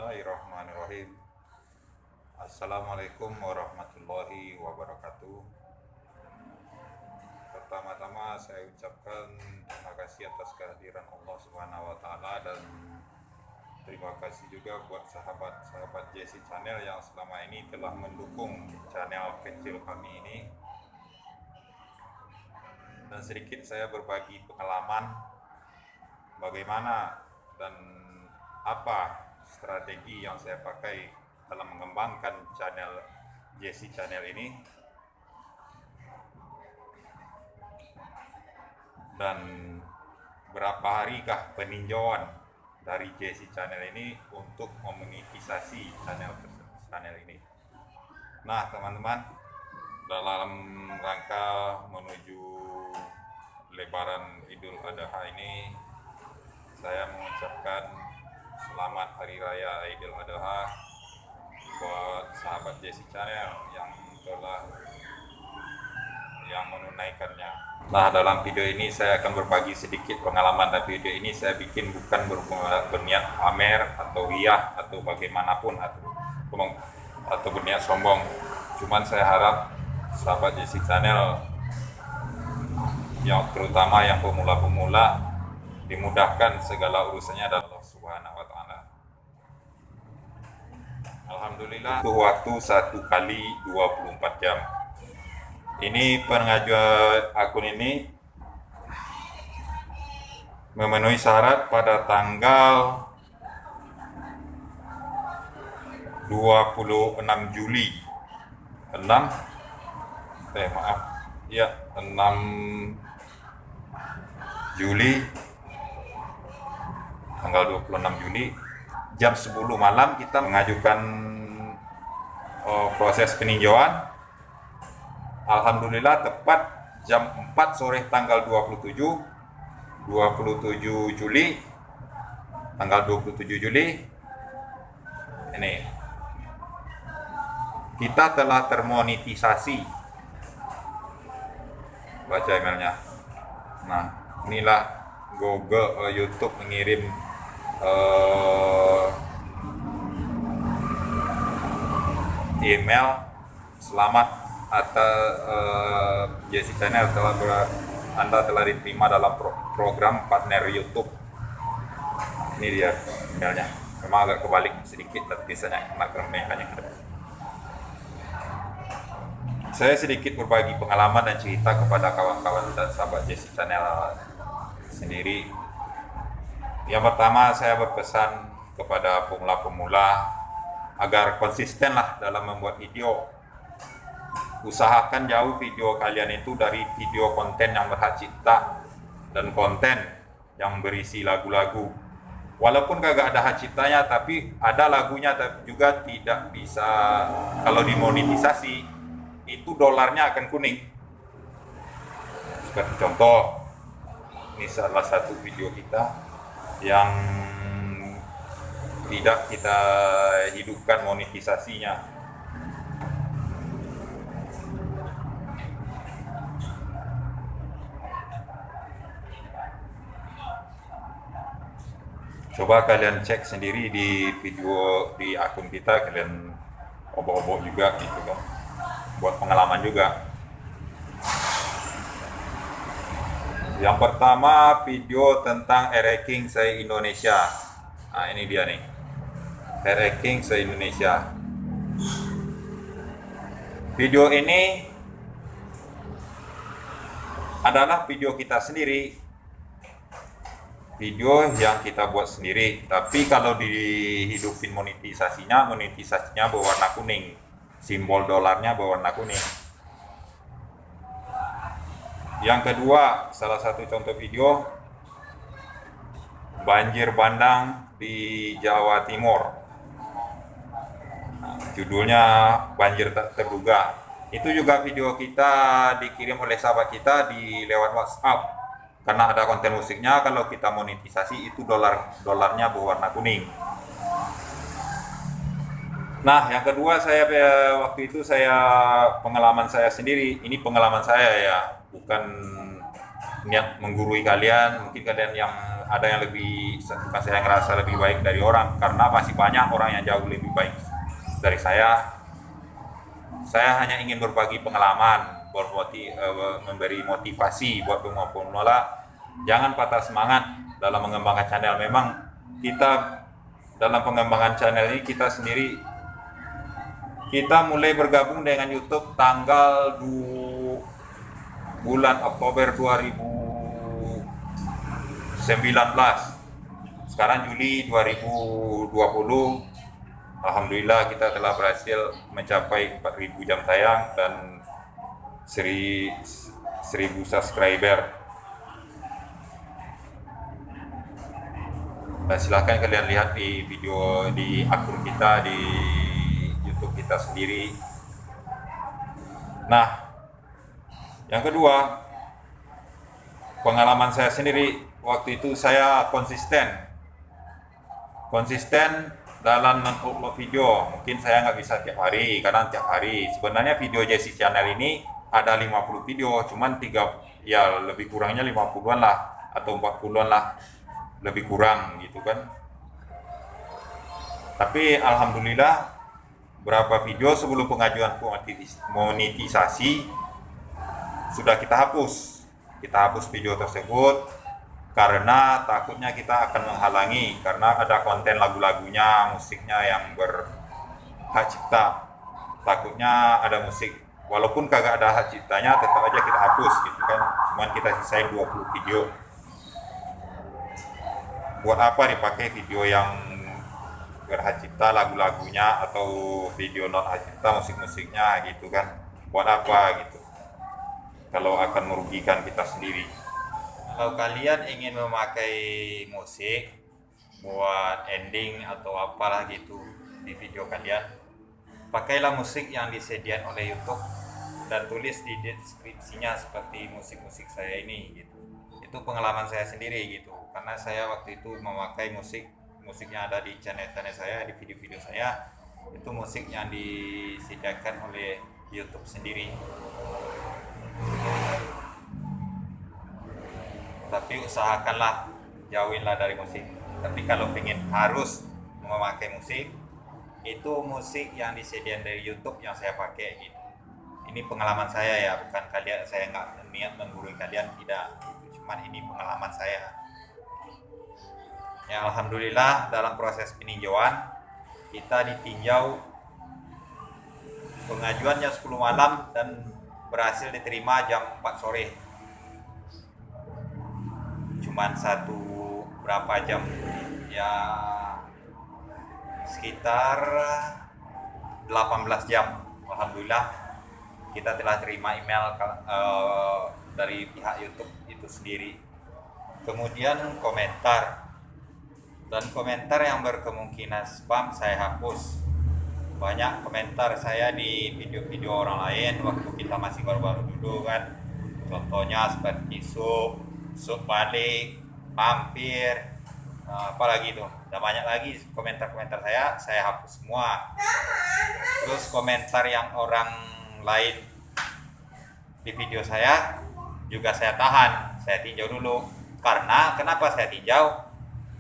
Bismillahirrahmanirrahim. Assalamualaikum warahmatullahi wabarakatuh. Pertama-tama saya ucapkan terima kasih atas kehadiran Allah Subhanahu wa taala, dan terima kasih juga buat sahabat-sahabat Jesse Channel yang selama ini telah mendukung channel kecil kami ini. Dan sedikit saya berbagi pengalaman bagaimana dan apa strategi yang saya pakai dalam mengembangkan channel Jesse Channel ini, dan berapa harikah peninjauan dari Jesse Channel ini untuk memonetisasi channel ini. Nah teman-teman, dalam rangka menuju Lebaran Idul Adha ini, saya mengucapkan selamat Hari Raya Idul Adha buat sahabat Jesse Channel yang menunaikannya. Nah, dalam video ini saya akan berbagi sedikit pengalaman, dan video ini saya bikin bukan berniat pamer atau riah atau bagaimanapun atau berniat sombong. Cuman saya harap sahabat Jesse Channel yang terutama yang pemula-pemula dimudahkan segala urusannya dari Allah Subhanahu wa taala. Alhamdulillah, itu waktu 1 kali 24 jam. Ini pengajuan akun ini memenuhi syarat pada tanggal 26 Juli. 6 Juli, tanggal 26 Juli jam 10 malam kita mengajukan proses peninjauan. Alhamdulillah tepat jam 4 sore tanggal 27 Juli, tanggal 27 Juli ini kita telah termonetisasi. Baca emailnya. Nah, inilah Google, YouTube mengirim email selamat atas Jesse Channel Anda telah diterima dalam program partner YouTube. Ini dia emailnya. Memang agak kebalik sedikit, tapi biasanya kena keremehannya. Saya sedikit berbagi pengalaman dan cerita kepada kawan-kawan dan sahabat Jesse Channel sendiri. Yang pertama, saya berpesan kepada pemula-pemula agar konsistenlah dalam membuat video. Usahakan jauh video kalian itu dari video konten yang berhak cipta dan konten yang berisi lagu-lagu. Walaupun kagak ada hak ciptanya, tapi ada lagunya, tapi juga tidak bisa, kalau dimonetisasi itu dolarnya akan kuning. Seperti contoh, ini salah satu video kita yang tidak kita hidupkan monetisasinya. Coba kalian cek sendiri di video di akun kita, kalian obok-obok juga gitu kan, buat pengalaman juga. Yang pertama, video tentang ranking se-Indonesia. Nah, ini dia nih, ranking se-Indonesia. Video ini adalah video kita sendiri, video yang kita buat sendiri. Tapi kalau dihidupin monetisasinya berwarna kuning, simbol dolarnya berwarna kuning. Yang kedua, salah satu contoh video banjir bandang di Jawa Timur. Nah, judulnya banjir tak terduga. Itu juga video kita dikirim oleh sahabat kita lewat WhatsApp. Karena ada konten musiknya, kalau kita monetisasi itu dolarnya berwarna kuning. Nah, yang kedua, waktu itu pengalaman saya sendiri. Ini pengalaman saya ya, bukan niat menggurui kalian. Mungkin kalian yang ada yang lebih, bukan saya ngerasa lebih baik dari orang, karena masih banyak orang yang jauh lebih baik dari saya. Saya hanya ingin berbagi pengalaman, memberi motivasi buat pemula. Jangan patah semangat dalam mengembangkan channel. Memang kita dalam pengembangan channel ini kita mulai bergabung dengan YouTube tanggal bulan Oktober 2019. Sekarang Juli 2020. Alhamdulillah kita telah berhasil mencapai 4.000 jam tayang dan 1.000 subscriber. Dan silahkan kalian lihat di video di akun kita di YouTube kita sendiri. Nah, yang kedua, pengalaman saya sendiri, waktu itu saya konsisten dalam mengupload video. Mungkin saya nggak bisa tiap hari, kadang tiap hari. Sebenarnya video Jesse Channel ini ada 50 video, cuman lebih kurangnya 50-an lah, atau 40-an lah, lebih kurang gitu kan. Tapi alhamdulillah berapa video sebelum pengajuan monetisasi sudah kita hapus video tersebut, karena takutnya kita akan menghalangi, karena ada konten lagu-lagunya, musiknya yang berhak cipta. Takutnya ada musik, walaupun kagak ada hak ciptanya, tetap aja kita hapus gitu kan. Cuman kita sisain 20 video. Buat apa dipakai video yang berhak cipta, lagu-lagunya, atau video non hak cipta, musik-musiknya gitu kan. Buat apa gitu, kalau akan merugikan kita sendiri. Kalau kalian ingin memakai musik buat ending atau apalah gitu di video kalian, pakailah musik yang disediakan oleh YouTube dan tulis di deskripsinya seperti musik-musik saya ini gitu. Itu pengalaman saya sendiri gitu, karena saya waktu itu memakai musik yang ada di channel saya, di video-video saya, itu musik yang disediakan oleh YouTube sendiri. Tapi usahakanlah jauhinlah dari musik. Tapi kalau pengen harus memakai musik, itu musik yang disediakan dari YouTube yang saya pakai gitu. Ini pengalaman saya ya, bukan kalian, saya nggak niat menggurui kalian, tidak. Cuman ini pengalaman saya. Ya alhamdulillah dalam proses peninjauan kita ditinjau pengajuannya 10 malam dan berhasil diterima jam 4 sore. Cuman berapa jam ya, sekitar 18 jam. Alhamdulillah kita telah terima email dari pihak YouTube itu sendiri. Kemudian komentar yang berkemungkinan spam saya hapus. Banyak komentar saya di video-video orang lain waktu kita masih baru-baru dulu kan, contohnya seperti sup balik, hampir, apalagi tuh, dan banyak lagi komentar-komentar saya hapus semua. Terus komentar yang orang lain di video saya juga saya tahan, saya tinjau dulu. Kenapa saya tinjau?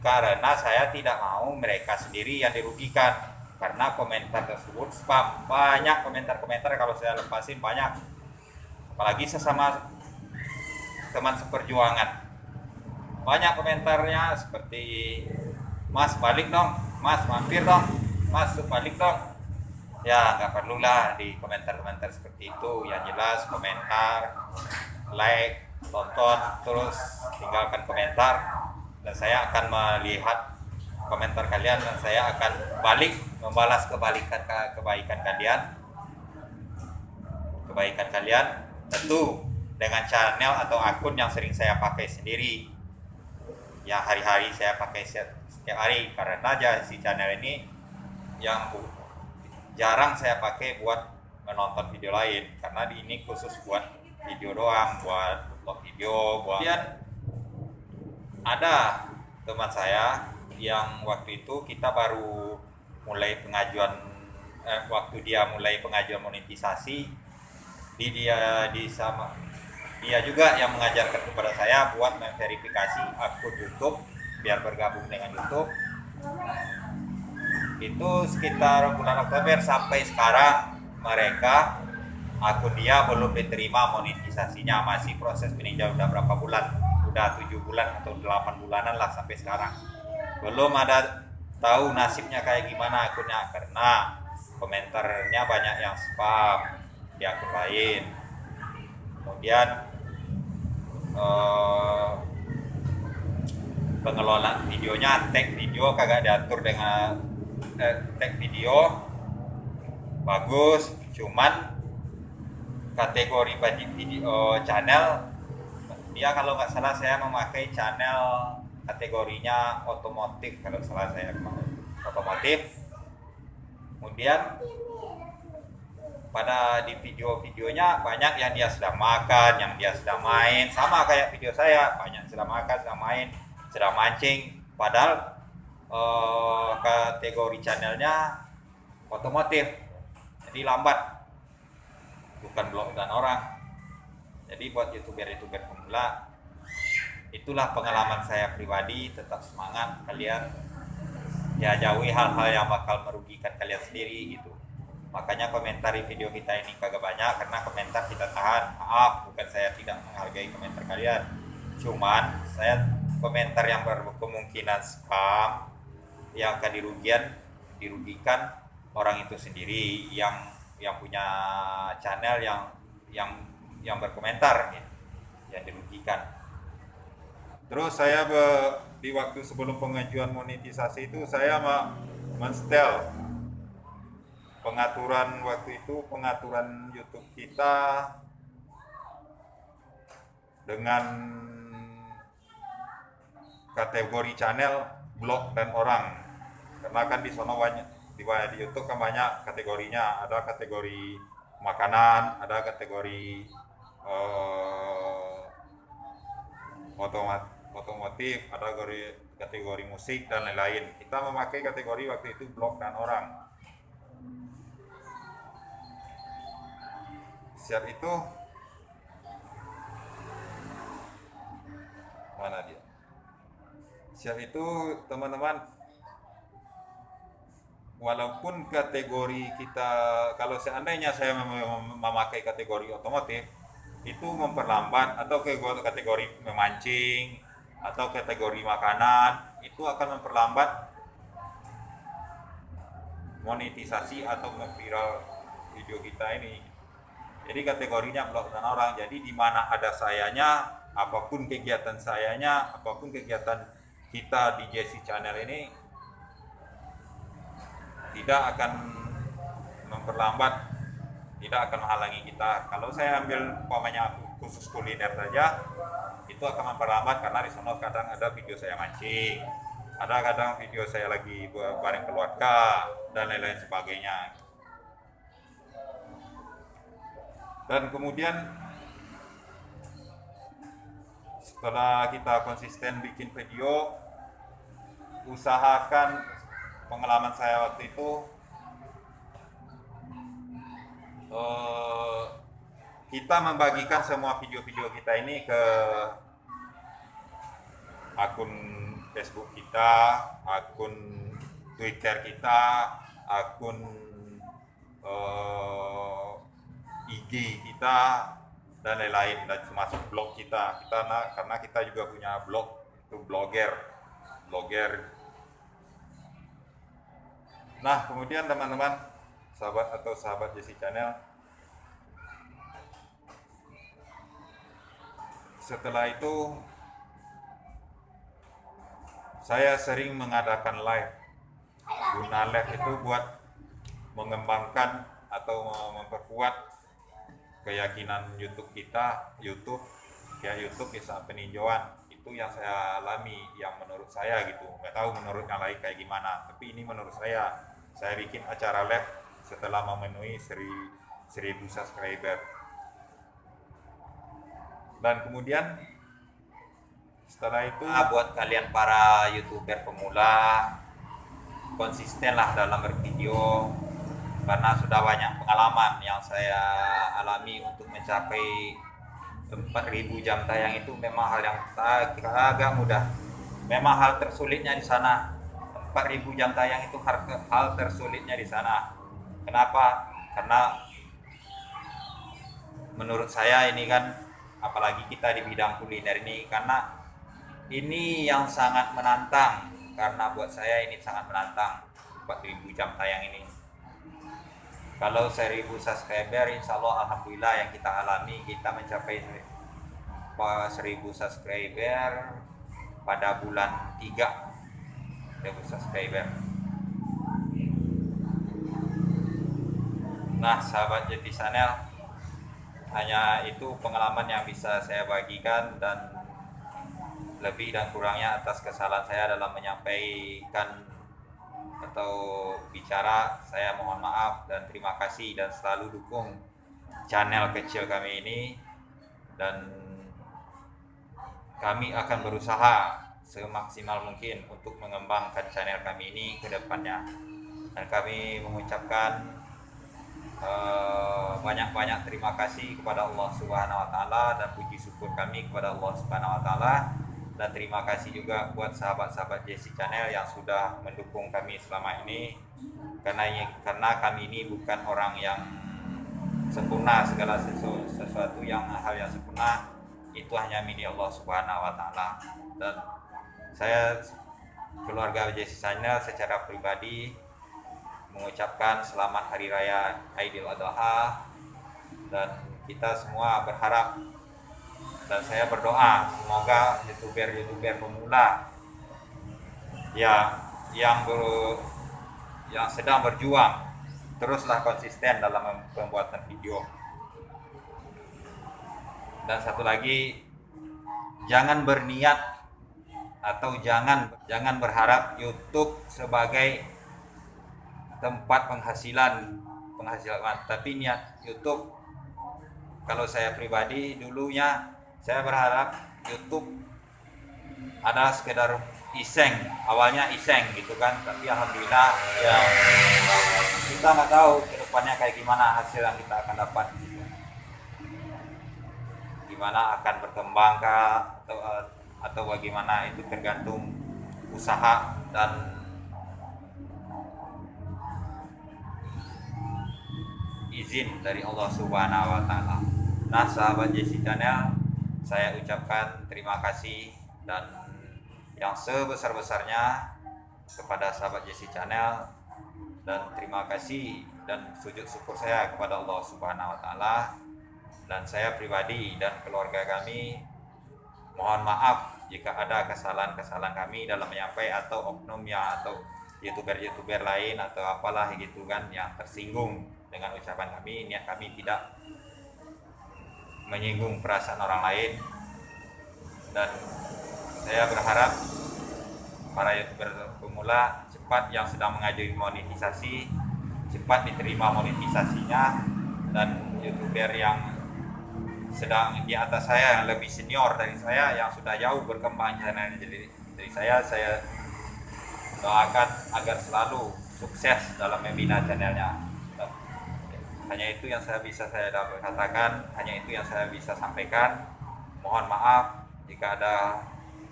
Karena saya tidak mau mereka sendiri yang dirugikan, karena komentar tersebut spam. Banyak komentar-komentar kalau saya lepasin banyak, apalagi sesama teman seperjuangan. Banyak komentarnya seperti, "Mas balik dong, Mas mampir dong, Mas balik dong." Ya nggak perlulah di komentar-komentar seperti itu. Yang jelas komentar, like, tonton, terus tinggalkan komentar, dan saya akan melihat komentar kalian dan saya akan membalas kebaikan kalian tentu dengan channel atau akun yang sering saya pakai sendiri, yang hari-hari saya pakai setiap hari. Karena si channel ini yang jarang saya pakai buat menonton video lain, karena ini khusus buat video doang, buat untuk video. Kemudian ada teman saya yang waktu itu kita baru mulai waktu dia mulai pengajuan monetisasi, dia juga yang mengajarkan kepada saya buat memverifikasi akun YouTube biar bergabung dengan YouTube. Itu sekitar bulan Oktober sampai sekarang mereka akun dia belum diterima monetisasinya, masih proses peninjau. Udah berapa bulan, udah 7 bulan atau 8 bulanan lah sampai sekarang belum ada tahu nasibnya kayak gimana akunnya, karena komentarnya banyak yang spam di akun lain. Kemudian pengelola videonya, tag video kagak diatur dengan tag video bagus, cuman kategori video channel dia, kalau nggak salah saya memakai channel kategorinya otomotif, kalau salah saya otomotif. Kemudian pada di video-videonya banyak yang dia sedang makan, yang dia sedang main, sama kayak video saya, banyak sedang makan, sedang main, sedang mancing, padahal kategori channelnya otomotif, jadi lambat, bukan blog dan orang. Jadi buat youtuber pemula, itulah pengalaman saya pribadi. Tetap semangat kalian, ya jauhi hal-hal yang bakal merugikan kalian sendiri gitu. Makanya komentar di video kita ini kagak banyak, karena komentar kita tahan. Maaf, bukan saya tidak menghargai komentar kalian, cuman saya komentar yang berkemungkinan spam yang akan dirugikan orang itu sendiri yang punya channel yang berkomentar gitu, yang dirugikan. Terus saya di waktu sebelum pengajuan monetisasi itu saya menstel pengaturan waktu itu, pengaturan YouTube kita dengan kategori channel, blog dan orang. Karena kan di sono banyak di YouTube kan banyak kategorinya, ada kategori makanan, ada kategori otomotif, ada kategori musik dan lain-lain. Kita memakai kategori waktu itu blog dan orang. Siap itu mana dia? Siap itu teman-teman, walaupun kategori kita, kalau seandainya saya memakai kategori otomotif, itu memperlambat, atau kategori memancing atau kategori makanan, itu akan memperlambat monetisasi atau memviral video kita ini. Jadi kategorinya blog dan orang. Jadi di mana ada sayanya, apapun kegiatan sayanya, apapun kegiatan kita di JC Channel ini tidak akan memperlambat, tidak akan menghalangi kita. Kalau saya ambil umpamanya khusus kuliner saja, itu akan memperlambat karena di sana kadang ada video saya mancing, ada kadang video saya lagi bareng keluarga dan lain-lain sebagainya. Dan kemudian setelah kita konsisten bikin video, usahakan, pengalaman saya waktu itu, kita membagikan semua video-video kita ini ke akun Facebook kita, akun Twitter kita, akun IG kita dan lain-lain, dan termasuk blog kita. Karena kita juga punya blog, itu blogger. Nah, kemudian teman-teman, sahabat JC Channel, setelah itu saya sering mengadakan live. Guna live itu buat mengembangkan atau memperkuat keyakinan YouTube kita. YouTube bisa peninjauan, itu yang saya alami, yang menurut saya gitu. Nggak tahu menurut yang lain kayak gimana, tapi ini menurut saya bikin acara live setelah memenuhi 1000 subscriber. Dan kemudian setelah itu, buat kalian para YouTuber pemula, konsistenlah dalam bervideo, karena sudah banyak pengalaman yang saya alami. Untuk mencapai 4000 jam tayang itu memang hal yang agak mudah, memang hal tersulitnya di sana. 4.000 jam tayang itu hal tersulitnya di sana. Kenapa? Karena menurut saya ini kan, apalagi kita di bidang kuliner ini, karena ini yang sangat menantang. Karena buat saya ini sangat menantang, 4.000 jam tayang ini. Kalau 1.000 subscriber, insya Allah alhamdulillah yang kita alami, kita mencapai 1.000 subscriber pada bulan 3, 1.000 subscriber. Nah, sahabat Jeti Channel, hanya itu pengalaman yang bisa saya bagikan, dan lebih dan kurangnya atas kesalahan saya dalam menyampaikan atau bicara, saya mohon maaf dan terima kasih, dan selalu dukung channel kecil kami ini, dan kami akan berusaha semaksimal mungkin untuk mengembangkan channel kami ini ke depannya. Dan kami mengucapkan banyak-banyak terima kasih kepada Allah Subhanahu wa taala, dan puji syukur kami kepada Allah Subhanahu wa taala. Dan terima kasih juga buat sahabat-sahabat JC Channel yang sudah mendukung kami selama ini. Karena kami ini bukan orang yang sempurna, segala sesuatu yang hal yang sempurna itu hanya milik Allah Subhanahu wa taala. Dan saya, keluarga JC Channel, secara pribadi mengucapkan selamat hari raya Aidil Adha, dan kita semua berharap, dan saya berdoa semoga youtuber pemula yang sedang berjuang teruslah konsisten dalam pembuatan video. Dan satu lagi, jangan berniat atau jangan berharap YouTube sebagai tempat penghasilan, tapi niat YouTube, kalau saya pribadi dulunya saya berharap YouTube adalah sekedar iseng, awalnya iseng gitu kan, tapi alhamdulillah ya kita nggak tahu kedepannya kayak gimana hasil yang kita akan dapat, gimana akan berkembang kah, atau bagaimana, itu tergantung usaha dan izin dari Allah Subhanahu wa taala. Nah, sahabat JC Channel, saya ucapkan terima kasih dan yang sebesar-besarnya kepada sahabat JC Channel, dan terima kasih dan sujud syukur saya kepada Allah Subhanahu wa taala. Dan saya pribadi dan keluarga kami mohon maaf jika ada kesalahan-kesalahan kami dalam menyampaikan, atau oknumnya, atau youtuber lain atau apalah gitu kan yang tersinggung dengan ucapan kami. Niat kami tidak menyinggung perasaan orang lain, dan saya berharap para youtuber pemula cepat, yang sedang mengajukan monetisasi cepat diterima monetisasinya, dan youtuber yang sedang di atas saya, yang lebih senior dari saya, yang sudah jauh berkembang channelnya dari saya doakan agar selalu sukses dalam membina channelnya. Hanya itu yang saya bisa katakan, hanya itu yang saya bisa sampaikan. Mohon maaf jika ada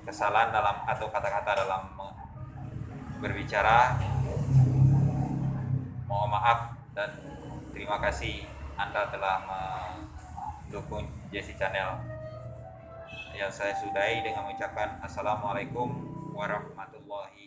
kesalahan dalam atau kata-kata dalam berbicara. Mohon maaf dan terima kasih Anda telah mendukung JC Channel. Yang saya sudahi dengan mengucapkan Assalamualaikum warahmatullahi